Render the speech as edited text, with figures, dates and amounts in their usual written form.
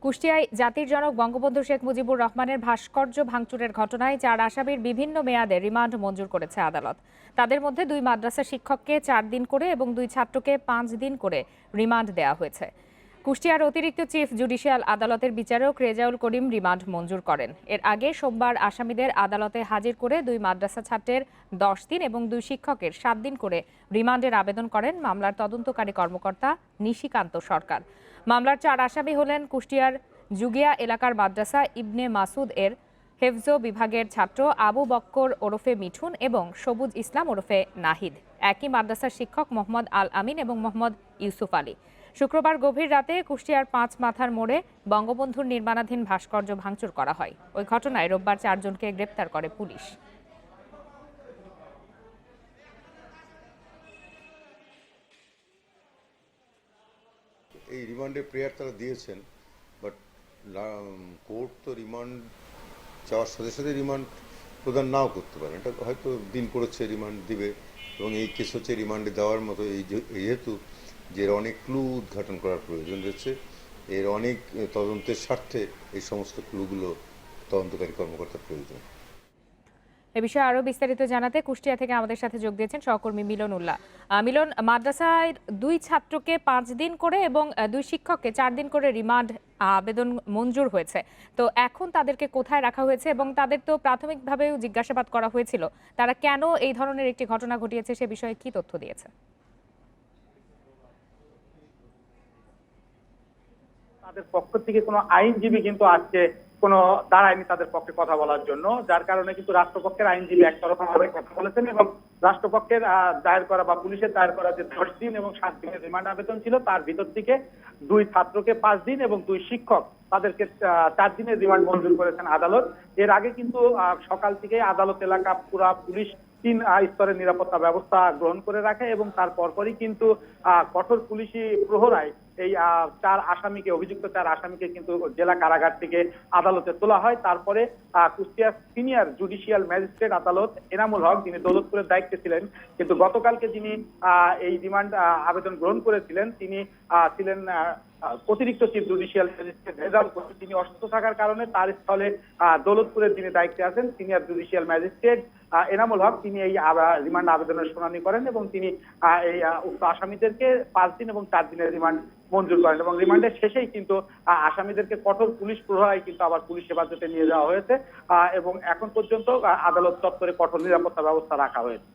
কুষ্টিয়ায় জাতির জনক বঙ্গবন্ধু শেখ মুজিবুর রহমানের ভাস্কর্য ভাঙচুরের ঘটনায় 4 আসামির বিভিন্ন মেয়াদে রিমান্ড মঞ্জুর করেছে আদালত। তাদের মধ্যে 2 মাদ্রাসা শিক্ষককে 4 দিন করে এবং 2 ছাত্রকে 5 দিন করে রিমান্ড দেওয়া হয়েছে। কুষ্টিয়ার অতিরিক্ত চিফ জুডিশিয়াল আদালতের বিচারক রেজাউল করিম রিমান্ড মঞ্জুর করেন। এর আগে সোমবার আসামিদের আদালতে হাজির করে 2 মাদ্রাসা ছাত্রের 10 দিন এবং 2 শিক্ষকের 7 দিন করে রিমান্ডের আবেদন করেন মামলার তদন্তকারী কর্মকর্তা নিশিকান্ত সরকার। মামলার 4 আসামি হলেন কুষ্টিয়ার জুগিয়া এলাকার মাদ্রাসা ইবনে মাসুদ এর হেফজ বিভাগের ছাত্র আবু বক্কর ওরফে মিঠুন এবং সবুজ ইসলাম ওরফে নাহিদ। একই মাদ্রাসার শিক্ষক মোহাম্মদ আল আমিন এবং মোহাম্মদ ইউসুফ আলী। শুক্রবার গভীর রাতে কুষ্টিয়ার 5 মাথার মোড়ে বঙ্গবন্ধুর নির্মাণাধীন ভাস্কর্য ভাঙচুর করা হয়। ওই ঘটনায় রোববার 4 জনকে গ্রেপ্তার করে পুলিশ। এই রিমান্ডের প্রেয়ার তারা দিয়েছেন, বাট কোর্ট তো রিমান্ড চাওয়ার সাথে সাথে রিমান্ড প্রদান নাও করতে পারে। এটা হয়তো দিন করেছে রিমান্ড দিবে, এবং এই কেস হচ্ছে রিমান্ডে দেওয়ার মতো। যেহেতু যে এর অনেক ক্লু উদ্ঘাটন করার প্রয়োজন রয়েছে, এর অনেক তদন্তের স্বার্থে এই সমস্ত ক্লুগুলো তদন্তকারী কর্মকর্তার প্রয়োজন। এ বিষয়ে আরো বিস্তারিত জানাতে কুষ্টিয়া থেকে আমাদের সাথে যোগ দিয়েছেন সহকর্মী মিলন উল্লাহ। মিলন, মাদ্রাসায় 2 ছাত্রকে 5 দিন করে এবং 2 শিক্ষককে 4 দিন করে রিমান্ড আবেদন মঞ্জুর হয়েছে। তো এখন তাদেরকে কোথায় রাখা হয়েছে এবং তাদের তো প্রাথমিকভাবেও জিজ্ঞাসাবাদ করা হয়েছিল, তারা কেন এই ধরনের একটি ঘটনা ঘটিয়েছে সে বিষয়ে কি তথ্য দিয়েছে? তাদের পক্ষ থেকে কোনো আইনজীবী কিন্তু আজকে কোনো দাঁড়ায়নি তাদের পক্ষে কথা বলার জন্য, যার কারণে কিন্তু রাষ্ট্রপক্ষের আইনজীবী একতরফা ভাবে কথা বলেছেন এবং রাষ্ট্রপক্ষের দায়ের করা বা পুলিশের দায়ের করা যে 10 দিন এবং 7 দিনের রিমান্ড আবেদন ছিল, তার ভিতর থেকে 2 ছাত্রকে 5 দিন এবং 2 শিক্ষক তাদেরকে 4 দিনের রিমান্ড মঞ্জুর করেছেন আদালত। এর আগে কিন্তু সকাল থেকে আদালত এলাকা পুরা পুলিশ 3 স্তরের নিরাপত্তা ব্যবস্থা গ্রহণ করে রাখে এবং তার পরপরই কিন্তু কঠোর পুলিশি প্রহরায় এই 4 আসামিকে, অভিযুক্ত 4 আসামিকে কিন্তু জেলা কারাগার থেকে আদালতে তোলা হয়। তারপরে কুষ্টিয়া সিনিয়র জুডিশিয়াল ম্যাজিস্ট্রেট আদালত এনামুল হক, যিনি দৌলতপুরের দায়িত্বে ছিলেন, কিন্তু গতকালকে যিনি এই রিমান্ড আবেদন গ্রহণ করেছিলেন, তিনি ছিলেন অতিরিক্ত chief judicial magistrate Rezaul Karim. তিনি অসুস্থ থাকার কারণে তার স্থলে দৌলতপুরের যিনি দায়িত্বে আছেন senior judicial magistrate Enamul Haque, তিনি এই রিমান্ড আবেদনের শুনানি করেন এবং তিনি এই উক্ত আসামিদেরকে 5 দিন এবং 4 দিনের রিমান্ড মঞ্জুর করেন এবং রিমান্ডের শেষেই কিন্তু আসামিদেরকে কঠোর পুলিশ প্রহরায় কিন্তু আবার পুলিশ হেফাজতে নিয়ে যাওয়া হয়েছে এবং এখন পর্যন্ত আদালত চত্বরে কঠোর নিরাপত্তা ব্যবস্থা রাখা হয়েছে।